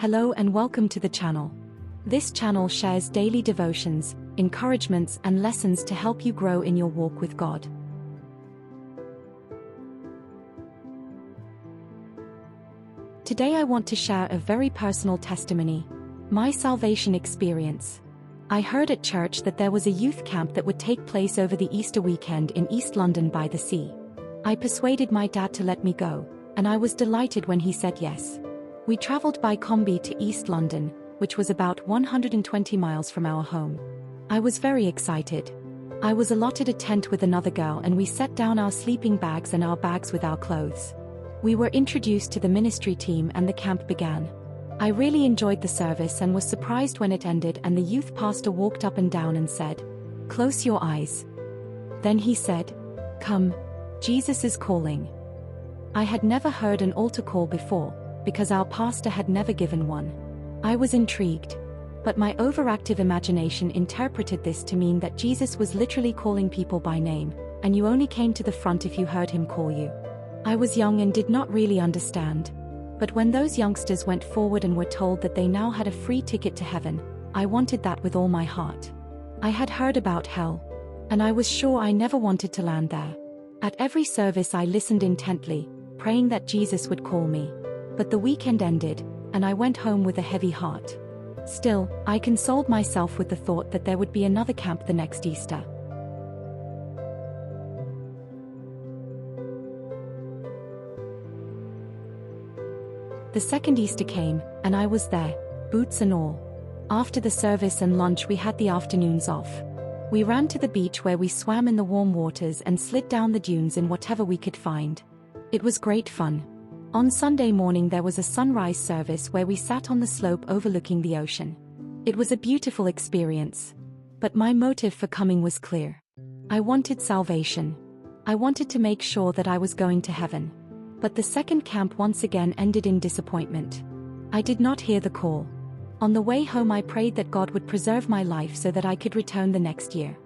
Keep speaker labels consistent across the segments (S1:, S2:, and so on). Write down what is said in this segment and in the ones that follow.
S1: Hello and welcome to the channel. This channel shares daily devotions, encouragements and lessons to help you grow in your walk with God. Today I want to share a very personal testimony, my salvation experience. I heard at church that there was a youth camp that would take place over the Easter weekend in East London by the sea. I persuaded my dad to let me go, and I was delighted when he said yes. We travelled by combi to East London, which was about 120 miles from our home. I was very excited. I was allotted a tent with another girl and we set down our sleeping bags and our bags with our clothes. We were introduced to the ministry team and the camp began. I really enjoyed the service and was surprised when it ended and the youth pastor walked up and down and said, "Close your eyes." Then he said, "Come, Jesus is calling." I had never heard an altar call before, because our pastor had never given one. I was intrigued, but my overactive imagination interpreted this to mean that Jesus was literally calling people by name, and you only came to the front if you heard him call you. I was young and did not really understand. But when those youngsters went forward and were told that they now had a free ticket to heaven, I wanted that with all my heart. I had heard about hell, and I was sure I never wanted to land there. At every service I listened intently, praying that Jesus would call me. But the weekend ended, and I went home with a heavy heart. Still, I consoled myself with the thought that there would be another camp the next Easter. The second Easter came, and I was there, boots and all. After the service and lunch we had the afternoons off. We ran to the beach where we swam in the warm waters and slid down the dunes in whatever we could find. It was great fun. On Sunday morning there was a sunrise service where we sat on the slope overlooking the ocean. It was a beautiful experience. But my motive for coming was clear. I wanted salvation. I wanted to make sure that I was going to heaven. But the second camp once again ended in disappointment. I did not hear the call. On the way home I prayed that God would preserve my life so that I could return the next year.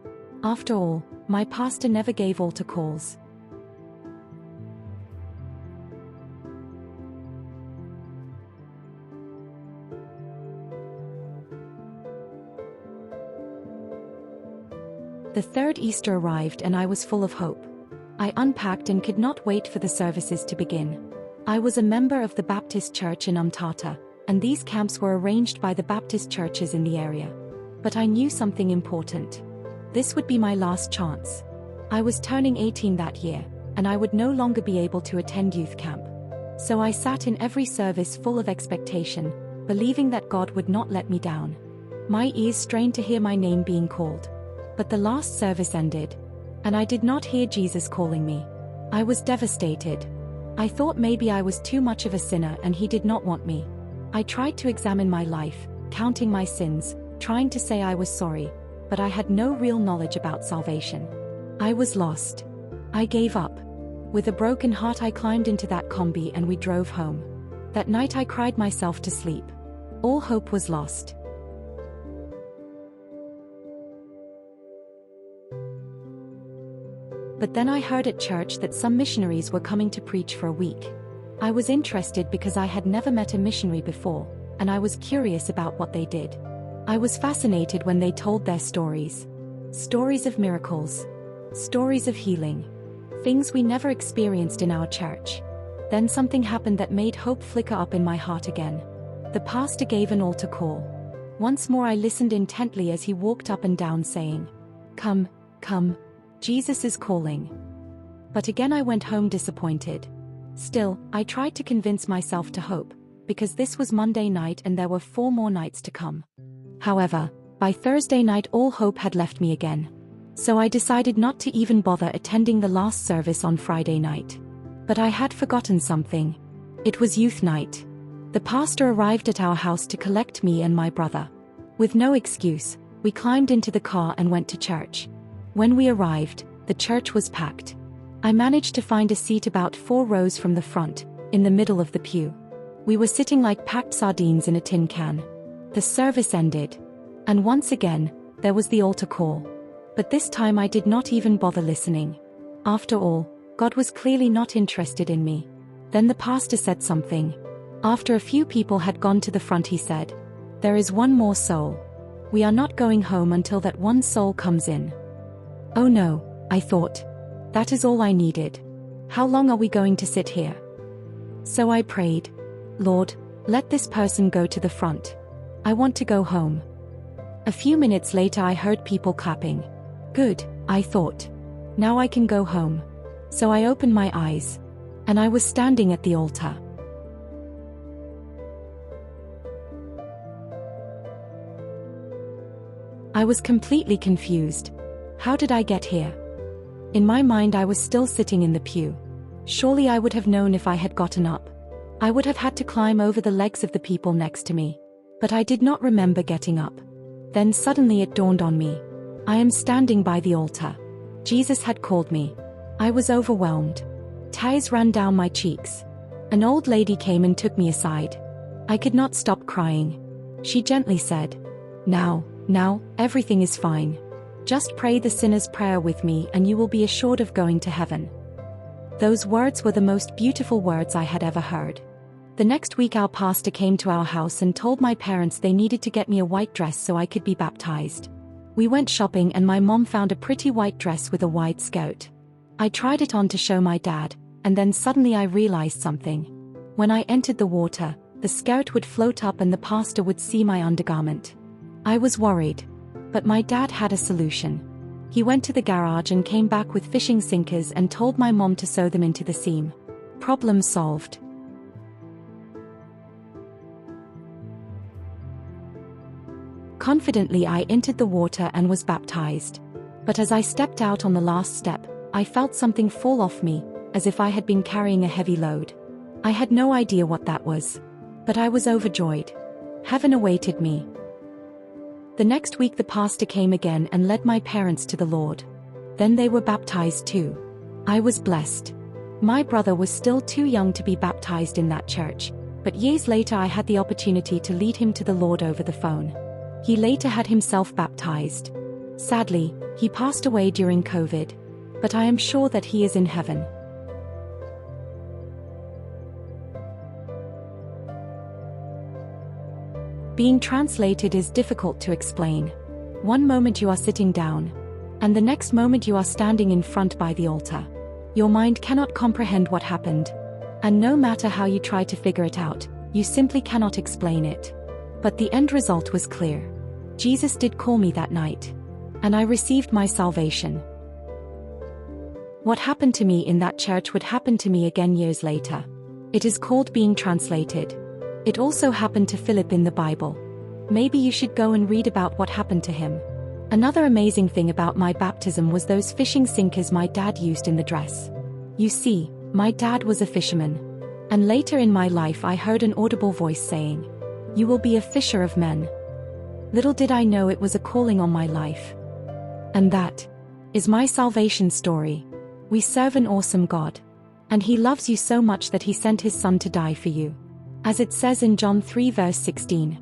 S1: After all, my pastor never gave altar calls. The third Easter arrived and I was full of hope. I unpacked and could not wait for the services to begin. I was a member of the Baptist Church in Umtata, and these camps were arranged by the Baptist churches in the area. But I knew something important. This would be my last chance. I was turning 18 that year, and I would no longer be able to attend youth camp. So I sat in every service full of expectation, believing that God would not let me down. My ears strained to hear my name being called. But the last service ended, and I did not hear Jesus calling me. I was devastated. I thought maybe I was too much of a sinner and he did not want me. I tried to examine my life, counting my sins, trying to say I was sorry, but I had no real knowledge about salvation. I was lost. I gave up. With a broken heart I climbed into that combi and we drove home. That night I cried myself to sleep. All hope was lost. But then I heard at church that some missionaries were coming to preach for a week. I was interested because I had never met a missionary before, and I was curious about what they did. I was fascinated when they told their stories. Stories of miracles. Stories of healing. Things we never experienced in our church. Then something happened that made hope flicker up in my heart again. The pastor gave an altar call. Once more I listened intently as he walked up and down saying, "Come, come. Jesus is calling." But again I went home disappointed. Still, I tried to convince myself to hope, because this was Monday night and there were 4 more nights to come. However, by Thursday night all hope had left me again. So I decided not to even bother attending the last service on Friday night. But I had forgotten something. It was youth night. The pastor arrived at our house to collect me and my brother. With no excuse, we climbed into the car and went to church. When we arrived, the church was packed. I managed to find a seat about 4 rows from the front, in the middle of the pew. We were sitting like packed sardines in a tin can. The service ended. And once again, there was the altar call. But this time I did not even bother listening. After all, God was clearly not interested in me. Then the pastor said something. After a few people had gone to the front, he said, "There is one more soul. We are not going home until that one soul comes in." Oh no, I thought. That is all I needed. How long are we going to sit here? So I prayed, "Lord, let this person go to the front. I want to go home." A few minutes later I heard people clapping. Good, I thought. Now I can go home. So I opened my eyes. And I was standing at the altar. I was completely confused. How did I get here? In my mind I was still sitting in the pew. Surely I would have known if I had gotten up. I would have had to climb over the legs of the people next to me. But I did not remember getting up. Then suddenly it dawned on me. I am standing by the altar. Jesus had called me. I was overwhelmed. Tears ran down my cheeks. An old lady came and took me aside. I could not stop crying. She gently said, Now, everything is fine. Just pray the sinner's prayer with me and you will be assured of going to heaven." Those words were the most beautiful words I had ever heard. The next week our pastor came to our house and told my parents they needed to get me a white dress so I could be baptized. We went shopping and my mom found a pretty white dress with a wide skirt. I tried it on to show my dad, and then suddenly I realized something. When I entered the water, the skirt would float up and the pastor would see my undergarment. I was worried. But my dad had a solution. He went to the garage and came back with fishing sinkers and told my mom to sew them into the seam. Problem solved. Confidently I entered the water and was baptized. But as I stepped out on the last step, I felt something fall off me, as if I had been carrying a heavy load. I had no idea what that was. But I was overjoyed. Heaven awaited me. The next week the pastor came again and led my parents to the Lord. Then they were baptized too. I was blessed. My brother was still too young to be baptized in that church, but years later I had the opportunity to lead him to the Lord over the phone. He later had himself baptized. Sadly, he passed away during COVID, but I am sure that he is in heaven. Being translated is difficult to explain. One moment you are sitting down, and the next moment you are standing in front by the altar. Your mind cannot comprehend what happened. And no matter how you try to figure it out, you simply cannot explain it. But the end result was clear. Jesus did call me that night. And I received my salvation. What happened to me in that church would happen to me again years later. It is called being translated. It also happened to Philip in the Bible. Maybe you should go and read about what happened to him. Another amazing thing about my baptism was those fishing sinkers my dad used in the dress. You see, my dad was a fisherman. And later in my life I heard an audible voice saying, "You will be a fisher of men." Little did I know it was a calling on my life. And that is my salvation story. We serve an awesome God. And He loves you so much that He sent His Son to die for you. As it says in John 3 verse 16.